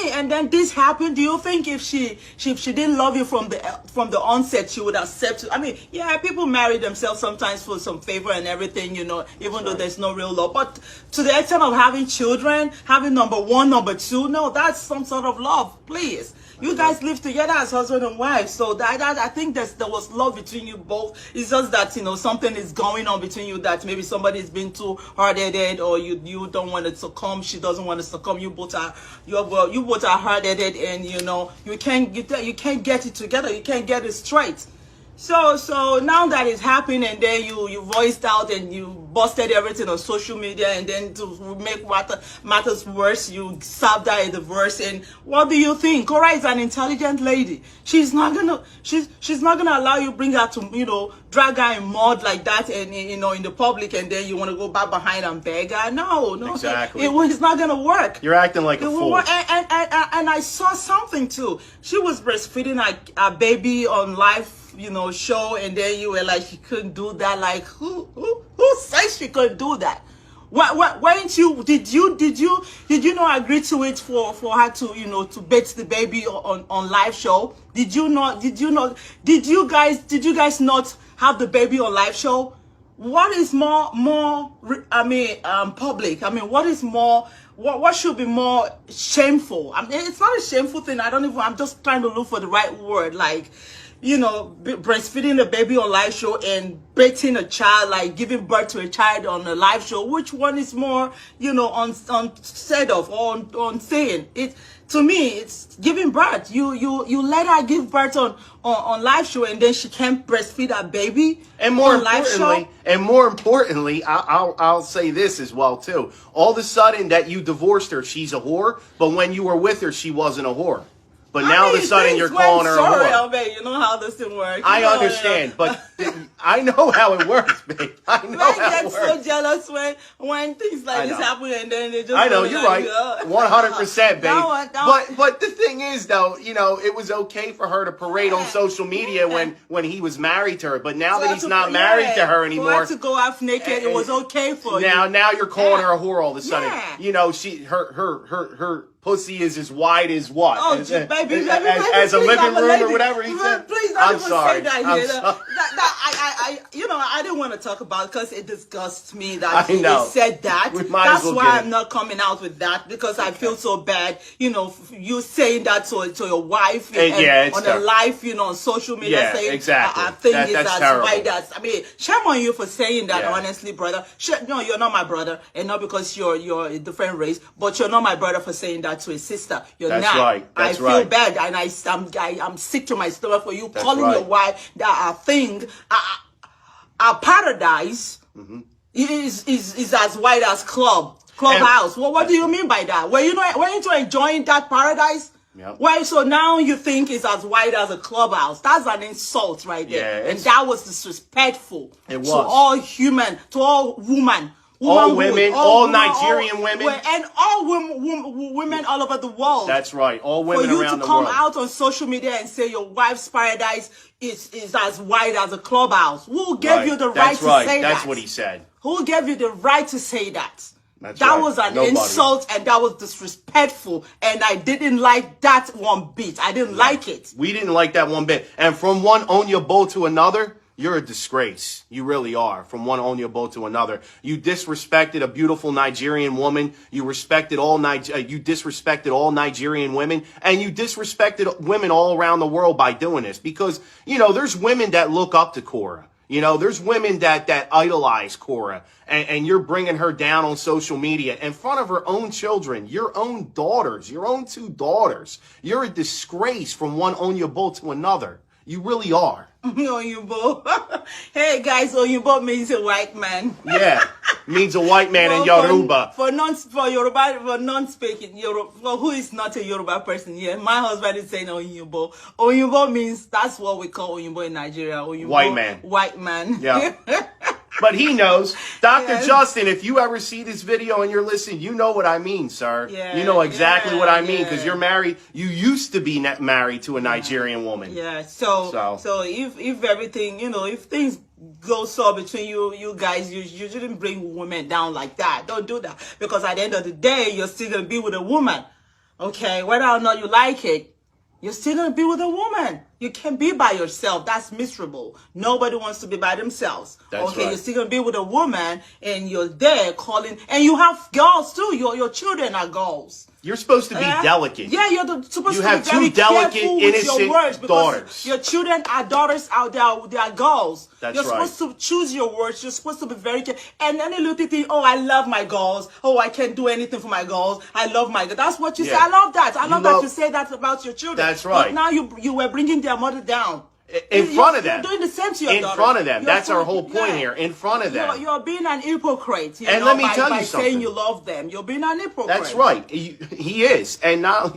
mean, and then this happened. Do you think if she didn't love you from the onset, she would accept it? I mean, yeah, people marry themselves sometimes for some favor and everything, you know, even though there's no real love. But to the extent of having children, having number one, number two, no, that's some sort of love. Please. You guys live together as husband and wife, so that I think there was love between you both. It's just that, you know, something is going on between you, that maybe somebody's been too hard-headed, or you don't want to succumb, she doesn't want to succumb. You both are hard-headed, and you know you can't get it together. You can't get it straight. So now that it's happened, and then you voiced out and you busted everything on social media, and then to make matters worse, you served her a divorce. And what do you think? Korra is an intelligent lady. She's not gonna allow you bring her to, you know, drag her in mud like that, and you know, in the public, and then you want to go back behind and beg her. No, exactly. It's not gonna work. You're acting like a fool. And I saw something too. She was breastfeeding a baby on live, you know, show, and then you were like, she couldn't do that. Like, who says she couldn't do that? Weren't you? Did you not agree to it for her to, you know, to bathe the baby on live show? Did you guys not have the baby on live show? What is more public? I mean, what is more? What should be more shameful? I mean, it's not a shameful thing. I'm just trying to look for the right word. Like, you know, breastfeeding a baby on live show and bathing a child, like giving birth to a child on a live show. Which one is more, you know, unsaid of or unsaying? It, to me, it's giving birth. You let her give birth on live show, and then she can't breastfeed her baby. And more importantly, I'll say this as well too. All of a sudden that you divorced her, she's a whore. But when you were with her, she wasn't a whore. But now all of a sudden you're calling her a whore. You know how this thing works. I understand, but I know how it works, babe. I know how it works. I get so jealous when things like this happen, and then they just. I know, you're right. 100%, babe. But the thing is, though, you know, it was okay for her to parade on social media when he was married to her. But now that he's not married to her anymore, for her to go half naked, it was okay for you. Now you're calling her a whore all of a sudden. You know, her pussy is as wide as what? Oh, baby, as a living room or whatever he said. Please don't even say that here. You know, I didn't want to talk about it because it disgusts me that he said that. That's why I'm not coming out with that, because I feel so bad. You know, you saying that to your wife and on a live, you know, on social media, saying I think it's as wide as. I mean, shame on you for saying that. Honestly, brother. No, you're not my brother, and not because you're a different race, but you're not my brother for saying that to a sister. You're not. Right. I feel bad, and I'm sick to my stomach for you calling your wife that a thing, a paradise is as wide as clubhouse. What do you mean by that? Weren't you enjoying that paradise? Yep. Why? So now you think it's as wide as a clubhouse? That's an insult right there, and that was disrespectful to all human, to all women. All women, all Nigerian women. And all women all over the world. That's right. All women around the world. For you to come out on social media and say your wife's paradise is as wide as a clubhouse. Who gave you the right to say that? That's what he said. Who gave you the right to say that? That was an insult, and that was disrespectful. And I didn't like that one bit. I didn't like it. We didn't like that one bit. And from one Onyebo to another, you're a disgrace. You really are. From one Onyebo to another. You disrespected a beautiful Nigerian woman. You disrespected all Nigerian women. And you disrespected women all around the world by doing this. Because, you know, there's women that look up to Korra. You know, there's women that idolize Korra. And you're bringing her down on social media in front of her own children, your own daughters, your own two daughters. You're a disgrace from one Onyebo to another. You really are. Oyinbo. Hey guys, Oyinbo means a white man. Yeah, means a white man in Yoruba. For non-speaking Yoruba, for who is not a Yoruba person here, my husband is saying Oyinbo. Oyinbo means, that's what we call Oyinbo in Nigeria. Oyinbo, white man. White man. Yeah. But he knows. Dr. Justin, if you ever see this video and you're listening, you know what I mean, sir. Yeah, you know exactly what I mean, because you're married. You used to be married to a Nigerian woman. Yeah. So if everything, you know, if things go so between you guys, you shouldn't bring women down like that. Don't do that, because at the end of the day, you're still gonna be with a woman. Okay, whether or not you like it, you're still gonna be with a woman. You can't be by yourself. That's miserable. Nobody wants to be by themselves. That's okay, right. You're still gonna be with a woman, and you're there calling, and you have girls too. Your children are girls. You're supposed to be delicate. Yeah, supposed You to have be very two delicate, careful with innocent your words, because daughters. your children are daughters out there. They are girls. That's You're right. supposed to choose your words. You're supposed to be very careful. And any little thing, oh, I love my girls. Oh, I can't do anything for my girls. I love my girls. That's what you say. I love that. I love that you say that about your children. That's right. But now you were bringing their mother down. In front of them. You're doing the same to your In daughters. front of them. You're That's our whole point here. In front of them. You're being an hypocrite. And let me tell you by something. saying you love them. You're being an hypocrite. That's right. He is. And now,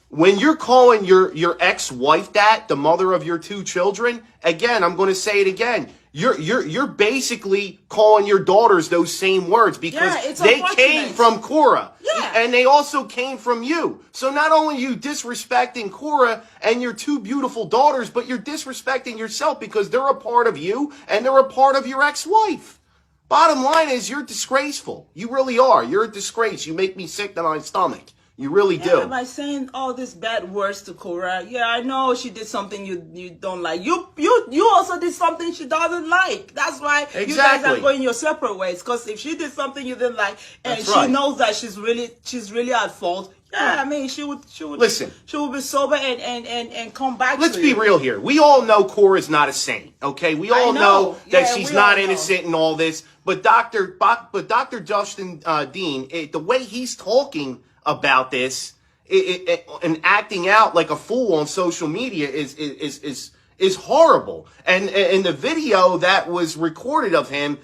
when you're calling your ex-wife that, the mother of your two children, again, I'm going to say it again. You're basically calling your daughters those same words, because they came from Korra. Yeah. And they also came from you. So not only are you disrespecting Korra and your two beautiful daughters, but you're disrespecting yourself, because they're a part of you and they're a part of your ex-wife. Bottom line is, you're disgraceful. You really are. You're a disgrace. You make me sick to my stomach. You really do. By saying all these bad words to Korra, yeah, I know she did something you don't like. You also did something she doesn't like. That's why you guys are going your separate ways. Because if she did something you didn't like, and she knows that she's really at fault, yeah, I mean, she would listen. She would be sober and come back. Let's be real here. We all know Korra's not a saint. Okay, we all know that she's not innocent in all this. But Dr. Justine Dean, the way he's talking about this and acting out like a fool on social media is horrible. And the video that was recorded of him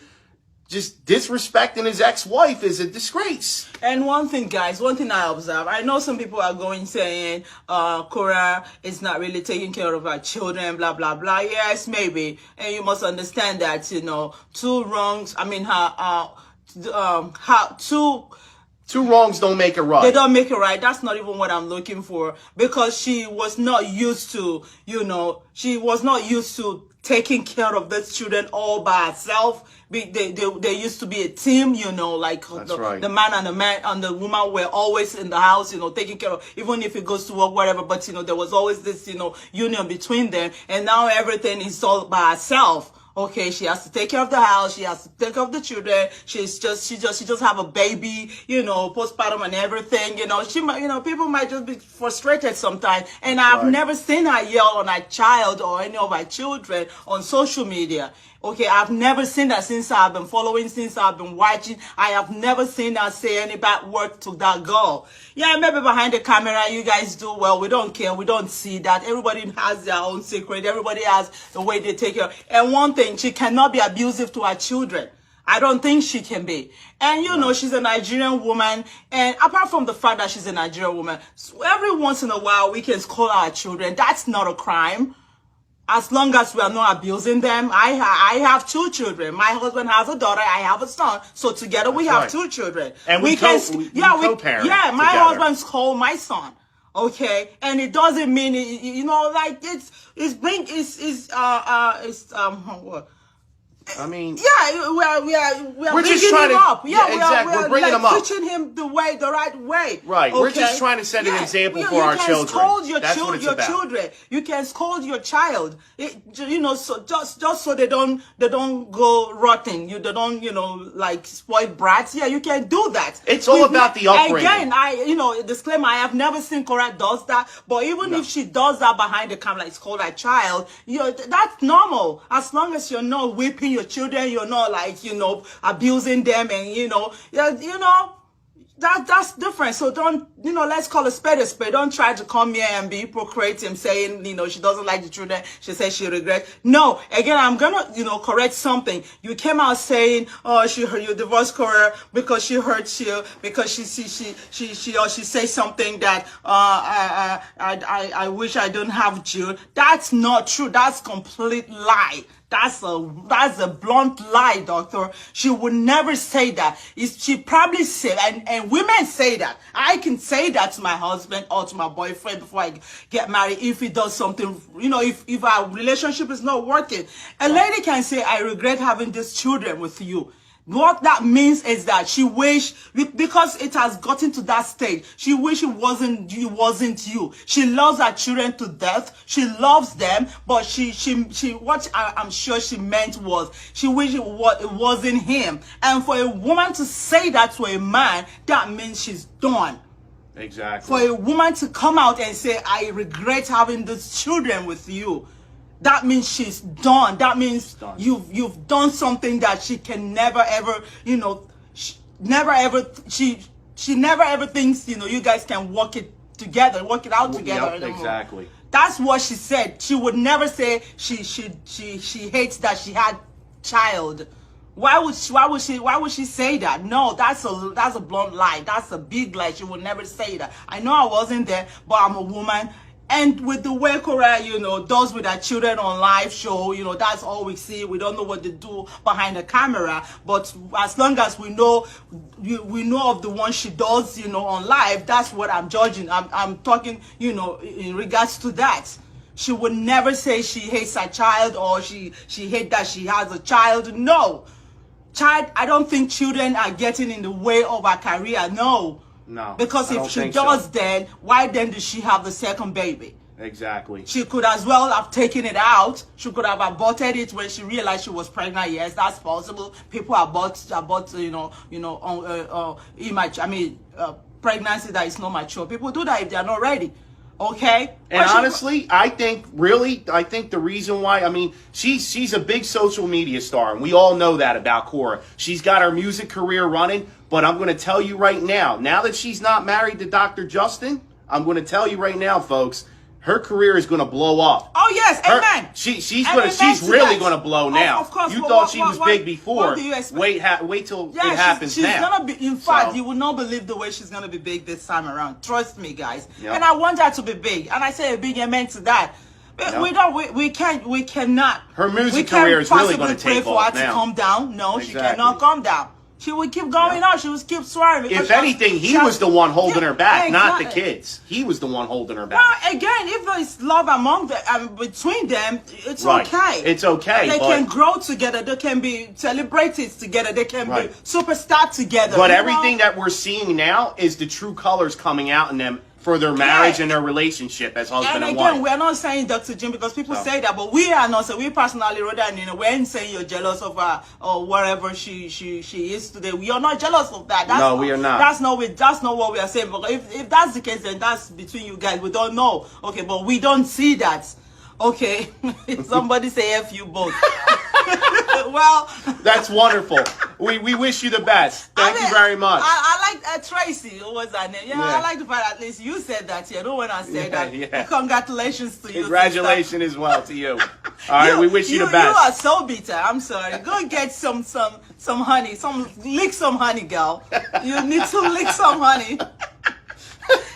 just disrespecting his ex-wife is a disgrace. And one thing, guys, one thing I observe, I know some people are going saying, Korra is not really taking care of her children, blah, blah, blah. Yes, maybe. And you must understand that, two wrongs, two wrongs don't make it right. They don't make it right. That's not even what I'm looking for. Because she was not used to, taking care of these children all by herself. They used to be a team, like the man and the woman were always in the house, taking care of, even if it goes to work, whatever. But, there was always this, union between them. And now everything is all by herself. Okay, she has to take care of the house. She has to take care of the children. She just have a baby, postpartum and everything. People might just be frustrated sometimes. And I've never seen her yell on her child or any of her children on social media. Okay, I've never seen that since I've been following, since I've been watching. I have never seen her say any bad word to that girl. Yeah, maybe behind the camera, you guys do well. We don't care. We don't see that. Everybody has their own secret. Everybody has the way they take care. And one thing, she cannot be abusive to her children. I don't think she can be. And she's a Nigerian woman. And apart from the fact that she's a Nigerian woman, so every once in a while we can scold our children. That's not a crime. As long as we are not abusing them. I have two children. My husband has a daughter. I have a son. So together we have two children. And we co-parent. Yeah, my husband called my son. Okay, and it doesn't mean what? I mean, we're just trying to up. we're bringing him up, teaching him the right way. Right, okay? We're just trying to set an example for our children. That's what it's about. Children. You can scold your child, so just so they don't go rotten. They don't like spoiled brats. Yeah, you can do that. It's all about the upbringing. Again, disclaimer: I have never seen Korra does that. But even if she does that behind the camera, like scold her child, that's normal. As long as you're not whipping your children, you're not like abusing them, and that's different. So don't let's call a spade a spade. Don't try to come here and be hypocrite and saying she doesn't like the children, she says she regrets. No, again, I'm gonna correct something. You came out saying, oh, you divorced Korra because she hurts you, because she says something that I wish I don't have Jude. That's not true. That's complete lie. That's a blunt lie, doctor. She would never say that. She probably said, and women say that. I can say that to my husband or to my boyfriend before I get married if he does something, if our relationship is not working. A lady can say, I regret having these children with you. What that means is that she wish, because it has gotten to that stage, she wish it wasn't you. She loves her children to death. She loves them, but what I'm sure she meant was, she wish it wasn't him. And for a woman to say that to a man, that means she's done. Exactly. For a woman to come out and say, I regret having these children with you, that means she's done. That means you've done something that she can never ever, she never ever thinks, you guys can work it out together. Yep, exactly. That's what she said. She would never say she hates that she had child. Why would she say that? No, that's a blunt lie. That's a big lie. She would never say that. I know I wasn't there, but I'm a woman. And with the way Korra, does with her children on live show, that's all we see. We don't know what they do behind the camera. But as long as we know of the one she does, on live, that's what I'm judging. I'm talking, in regards to that. She would never say she hates her child or she hates that she has a child. No. I don't think children are getting in the way of her career. No. No. Because if she does, then why then does she have the second baby? Exactly. She could as well have taken it out. She could have aborted it when she realized she was pregnant. Yes, that's possible. People abort, pregnancy that is not mature. People do that if they are not ready. Okay. And honestly, I think the reason why, she's a big social media star, and we all know that about Korra. She's got her music career running, but I'm going to tell you right now that she's not married to Dr. Justine, I'm going to tell you right now, folks, her career is going to blow up. Oh yes, amen. She's really going to blow now. Of course, you thought she was big before. What do you expect? Wait till it happens she's now. Gonna be. In fact, you will not believe the way she's going to be big this time around. Trust me, guys. Yep. And I want her to be big. And I say a big amen to that. Yep. We cannot. Her music career is really going to take off now. To calm down. No, exactly. She cannot calm down. She would keep going on. She would keep swearing. If anything, he was the one holding her back, not the kids. He was the one holding her back. Well, again, if there's love between them, it's okay. It's okay. They can grow together. They can be celebrated together. They can be superstar together. But everything that we're seeing now is the true colors coming out in them for their marriage and their relationship as husband and wife. And again, we're not saying Dr. Jim because people say that, but we are not. So we personally, rather than we ain't saying you're jealous of her or whatever she is today. We are not jealous of that. We are not. That's not what we are saying. But if that's the case, then that's between you guys. We don't know. Okay, but we don't see that. Okay, somebody say F you both. Well, that's wonderful. We wish you the best. Thank you very much. I like Tracy. What was her name? I like the fact at least you said that here. No one else said that. Yeah. Congratulations to you. Congratulations as well to you. All right, we wish you the best. You are so bitter. I'm sorry. Go get some honey. Lick some honey, girl. You need to lick some honey.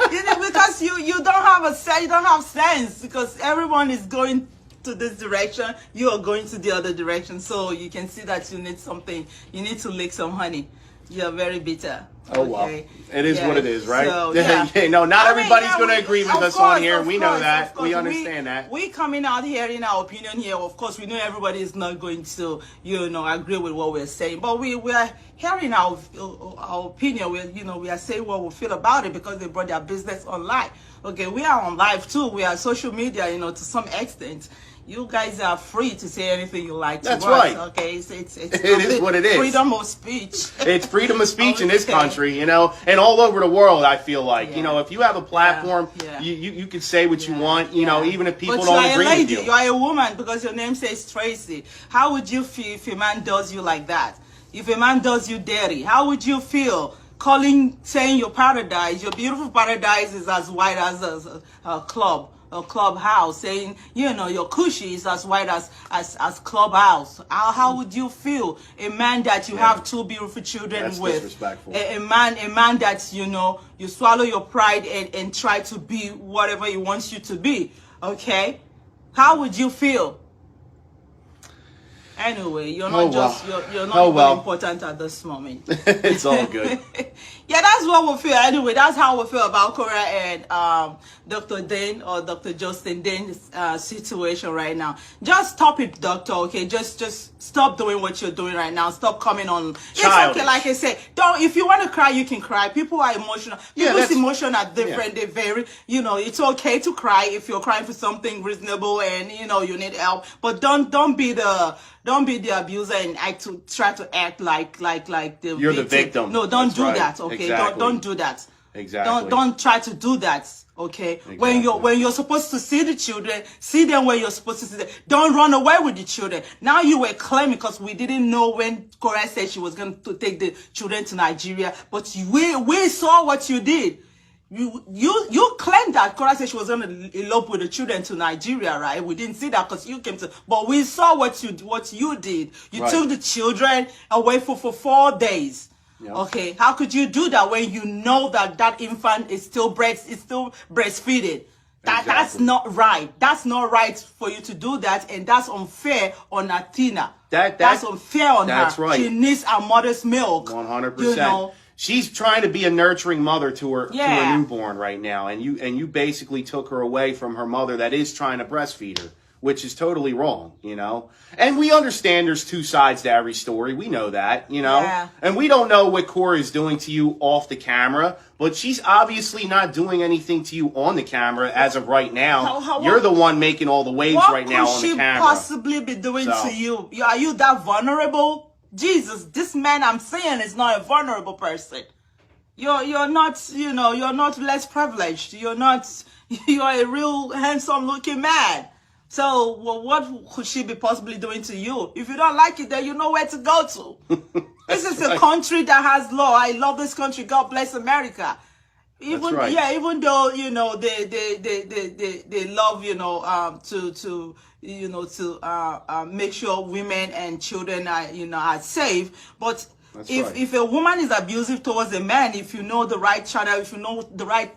Because you don't have sense because everyone is going to this direction, you are going to the other direction. So you can see that you need something. You need to lick some honey. You're very bitter. Oh, well. It is what it is, right? So, no, not everybody's going to agree with us on here. We know that. We understand that. We coming out here in our opinion here. Of course, we know everybody is not going to, agree with what we're saying. But we are hearing our opinion. We are saying what we feel about it because they brought their business online. Okay, we are on live too. We are social media, to some extent. You guys are free to say anything you like to us. That's right. Okay, it is what it is. Freedom of speech. It's freedom of speech in this country, and all over the world. I feel like, if you have a platform, you can say what you want, even if people don't agree with you. You are a woman because your name says Tracy. How would you feel if a man does you like that? If a man does you dirty, how would you feel? Saying your paradise, your beautiful paradise is as white as a clubhouse, saying, your cushy is as white as clubhouse. How would you feel? A man that you have two beautiful children That's with. Disrespectful. A man that, you swallow your pride and try to be whatever he wants you to be. Okay? How would you feel? Anyway, you're not very important at this moment. It's all good. Yeah, that's what we feel anyway. That's how we feel about Korra and Dr. Dane or Dr. Justine Dane's situation right now. Just stop it, doctor. Okay, just stop doing what you're doing right now. Stop coming on. It's okay, like I said. Don't. If you want to cry, you can cry. People are emotional. People's emotions are different. They vary. You know, it's okay to cry if you're crying for something reasonable and you know you need help. But don't be the abuser and try to act like you're the victim. No, don't do that. Okay, exactly. don't do that. Exactly. Don't try to do that. Okay. Exactly. When you're supposed to see the children, see them where you're supposed to see them. Don't run away with the children. Now you were claiming because we didn't know when Korra said she was going to take the children to Nigeria, but we saw what you did. You claimed that Korra said she was going to elope with the children to Nigeria, right? We didn't see that because you came to, but we saw what you did. You took the children away for 4 days. Yep. Okay, how could you do that when you know that infant is still breastfeeding? That's not right. That's not right for you to do that, and that's unfair on Athena. That's unfair on her. That's right. She needs her mother's milk. 100%. You know? She's trying to be a nurturing mother to her newborn right now, and you basically took her away from her mother that is trying to breastfeed her, which is totally wrong, you know? And we understand there's two sides to every story. We know that, you know? Yeah. And we don't know what Korra is doing to you off the camera, but she's obviously not doing anything to you on the camera as of right now. You're the one making all the waves right now on the camera. What could she possibly be doing to you? Are you that vulnerable? Jesus, this man I'm saying is not a vulnerable person. You're not, you know, you're not less privileged. You're a real handsome looking man. So, well, what could she be possibly doing to you? If you don't like it, then you know where to go to. This is a country that has law. I love this country. God bless America. Even though you know they love to make sure women and children are safe, but if a woman is abusive towards a man, if you know the right channel, if you know the right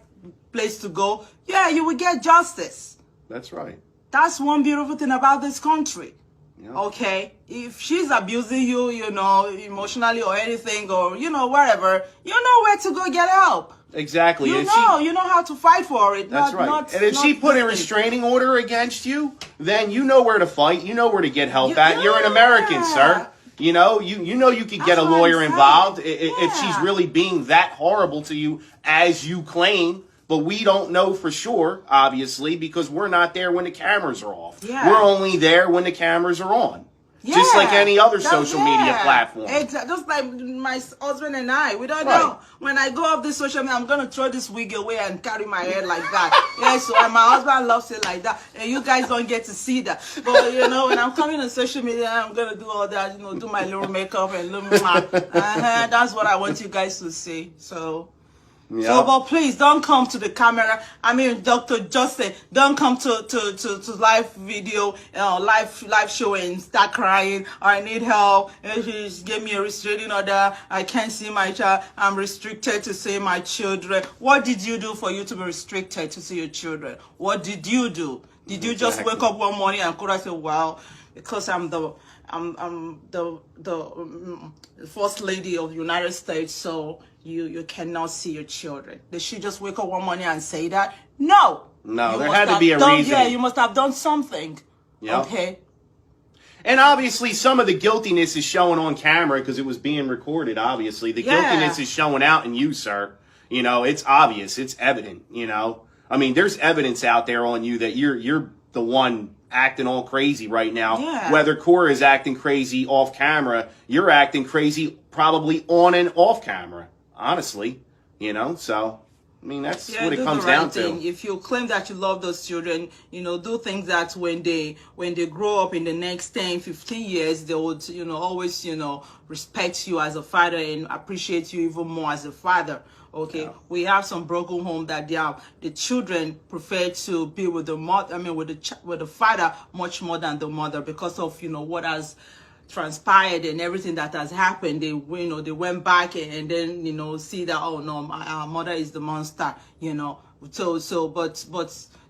place to go, you will get justice. That's right. That's one beautiful thing about this country. Yeah. Okay, if she's abusing you, emotionally or anything, or wherever, you know where to go get help. Exactly. You know how to fight for it. That's right. And if she put a restraining order against you, then you know where to fight. You know where to get help at. You're an American, sir. You know you could get a lawyer involved if she's really being that horrible to you as you claim. But we don't know for sure, obviously, because we're not there when the cameras are off. Yeah. We're only there when the cameras are on. Yeah. Just like any other social media platform. Exactly. Just like my husband and I. We don't know. When I go off this social media, I'm going to throw this wig away and carry my hair like that. So my husband loves it like that. And you guys don't get to see that. But, when I'm coming on social media, I'm going to do all that, do my little makeup and little that's what I want you guys to see. So... Yep. So, but please don't come to the camera. I mean, Dr. Justine, don't come to live video, live show and start crying. I need help. Just give me a restraining order. I can't see my child. I'm restricted to see my children. What did you do for you to be restricted to see your children? What did you do? Did you just wake up one morning and could I say, well, because I'm the first lady of the United States, so you cannot see your children. Did she just wake up one morning and say that? No. No, there had to be a reason. Yeah, you must have done something. Yep. Okay. And obviously some of the guiltiness is showing on camera because it was being recorded, obviously. The guiltiness is showing out in you, sir. It's obvious. It's evident, I mean, there's evidence out there on you that you're the one acting all crazy right now. Yeah. Whether Korra is acting crazy off camera, you're acting crazy probably on and off camera, honestly, so I mean that's what it comes down to. If you claim that you love those children, do things that when they grow up in the next 10, 15 years, they would always respect you as a father and appreciate you even more as a father. Okay, we have some broken home that the children prefer to be with the mother. I mean, with the father much more than the mother because of what has transpired and everything that has happened. They they went back and then see that our mother is the monster. So but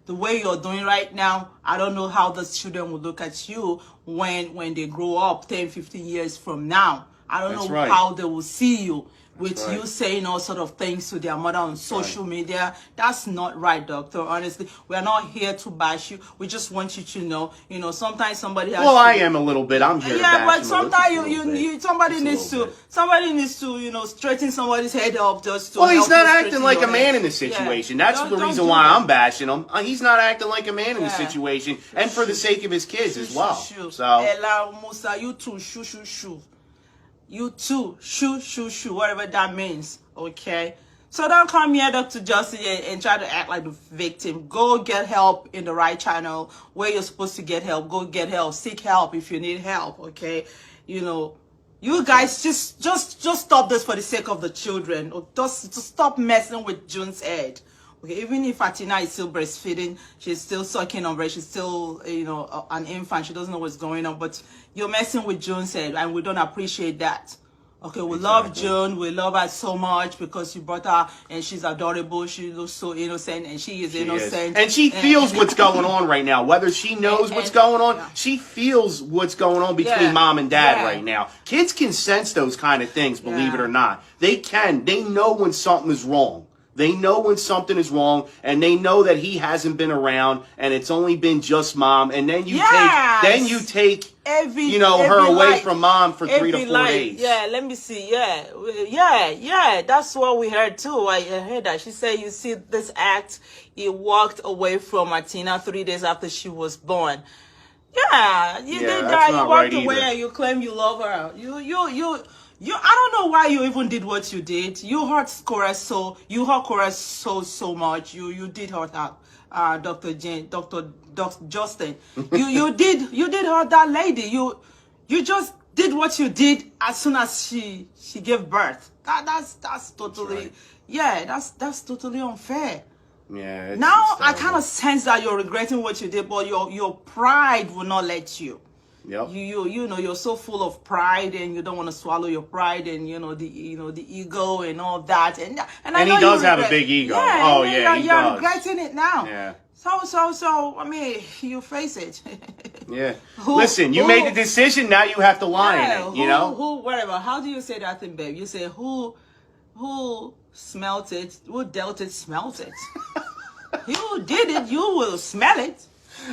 the way you're doing right now, I don't know how the children will look at you when they grow up 10, 15 years from now. I don't know how they will see you. with right. you saying all sort of things to their mother on social media. That's not right, doctor. Honestly, we are not here to bash you. We just want you to know, sometimes somebody has Well, to, I am a little bit. I'm here to bash but him sometimes a little bit. somebody Just a needs little to, bit. straighten somebody's head up just to Well, he's help not you acting straighten like a your man head. in this situation. Yeah. That's the Don't reason do why that. I'm bashing him. He's not acting like a man in this Yeah. situation, and for the sake of his kids as well. So, Ella Musa, you too, shoo. You too, shoo, whatever that means, okay? So don't come here, Dr. Justine, and try to act like the victim. Go get help in the right channel where you're supposed to get help. Go get help. Seek help if you need help, okay? You guys just stop this for the sake of the children. Just stop messing with June's head. Okay, even if Atina is still breastfeeding, she's still sucking on breast, she's still, an infant, she doesn't know what's going on, but you're messing with June's head, and we don't appreciate that. Okay, we love June, we love her so much because you brought her, and she's adorable, she looks so innocent, and she is innocent. And she feels what's going on right now. Whether she knows what's going on, she feels what's going on between mom and dad right now. Kids can sense those kind of things, believe it or not. They can. They know when something is wrong. They know when something is wrong, and they know that he hasn't been around, and it's only been just mom. And then you take her away from mom for 3 to 4 days. Yeah, let me see. Yeah. That's what we heard too. I heard that she said, "You see, this act, he walked away from Martina 3 days after she was born." Yeah, you did that. You walked away, and you claim you love her. I don't know why you even did what you did. You hurt Korra so much. You did hurt her, Dr. Justine. you did hurt that lady. You just did what you did as soon as she gave birth. That's totally that's totally unfair. Yeah. Now I kind of sense that you're regretting what you did, but your pride will not let you. Yep. You're so full of pride, and you don't want to swallow your pride, and the ego and all that, and I know he does have a big ego. You're regretting it now. Yeah. So I mean, you face it. Yeah. Listen, you made the decision. Now you have to lie in it. Who whatever. How do you say that thing, babe? You say who smelt it? Who dealt it? Smelt it. You did it. You will smell it.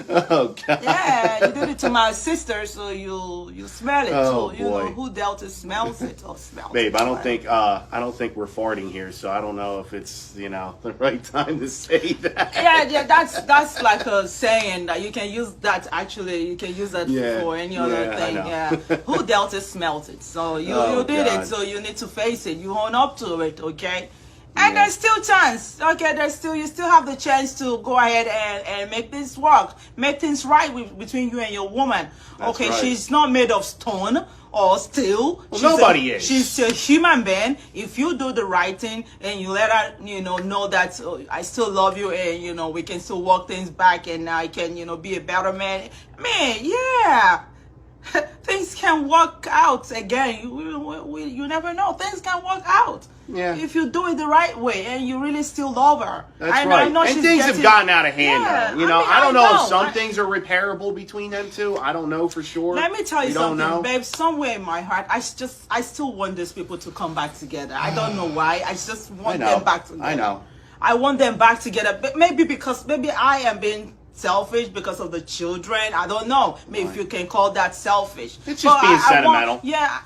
Oh God. Yeah, you did it to my sister, so you smell it. Oh, so boy. Who dealt it smells it or smells Babe, it. I don't think we're farting here, so I don't know if it's the right time to say that. Yeah, that's like a saying that you can use that. Actually, you can use that for any other thing. Yeah, who dealt it smells it. So you did it. So you need to face it. You own up to it. Okay. And there's still chance. Okay, you still have the chance to go ahead and make this work. Make things right between you and your woman. That's right. She's not made of stone or steel. Well, nobody is. She's a human being. If you do the right thing and you let her, know that I still love you, and we can still work things back, and I can, be a better man. Things can work out again. You never know. Things can work out. Yeah. If you do it the right way and you really still love her. That's right. And things have gotten out of hand now. I don't know if some things are repairable between them two. I don't know for sure. Let me tell you something, babe. Somewhere in my heart, I still want these people to come back together. I don't know why. I just want them back together. I know. I want them back together. But maybe I am being selfish because of the children. I don't know. Maybe if you can call that selfish. It's just being sentimental.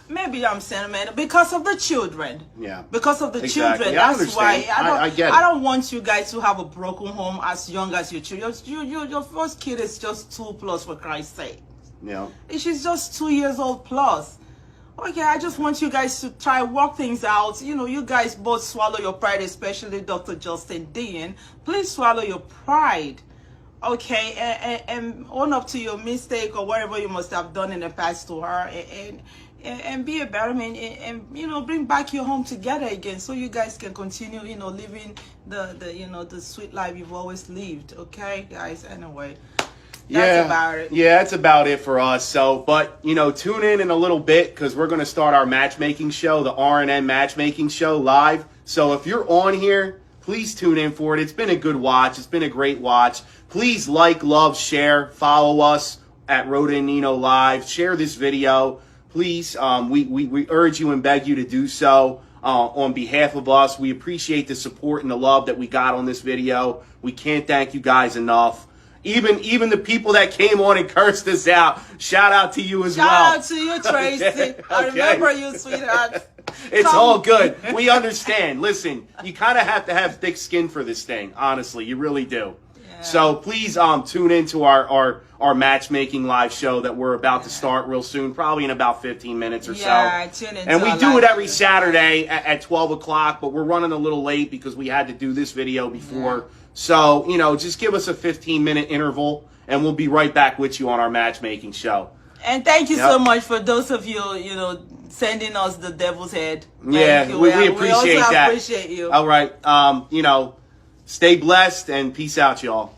Maybe I'm sentimental because of the children. Yeah. Because of the children. Yeah, that's why I get it. I don't want you guys to have a broken home as young as your children. Your first kid is just 2+ for Christ's sake. Yeah. She's just 2 years old plus. Okay, I just want you guys to try work things out. You guys both swallow your pride, especially Dr. Justine Dean. Please swallow your pride. Okay, and own up to your mistake or whatever you must have done in the past to her, and be a better man, and bring back your home together again, so you guys can continue, living the sweet life you've always lived. Okay, guys. Anyway, that's about it. Yeah, that's about it for us. So, but tune in a little bit because we're gonna start our matchmaking show, the RNN matchmaking show live. So if you're on here, please tune in for it. It's been a good watch. It's been a great watch. Please like, love, share, follow us at Rhoda and Nino Live. Share this video. Please, we urge you and beg you to do so. on behalf of us. We appreciate the support and the love that we got on this video. We can't thank you guys enough. Even the people that came on and cursed us out, shout out to you as well. Shout out to you, Tracy. Okay. I remember you, sweetheart. It's all good. We understand. Listen, you kind of have to have thick skin for this thing. Honestly, you really do. Yeah. So please tune into our matchmaking live show that we're about to start real soon, probably in about 15 minutes or so. Tune into and we our do it live every show. Saturday at 12 o'clock, but we're running a little late because we had to do this video before. Yeah. So, just give us a 15-minute interval, and we'll be right back with you on our matchmaking show. And thank you so much for those of you, sending us the devil's head. Yeah, we appreciate we also that. appreciate you. All right. Stay blessed and peace out, y'all.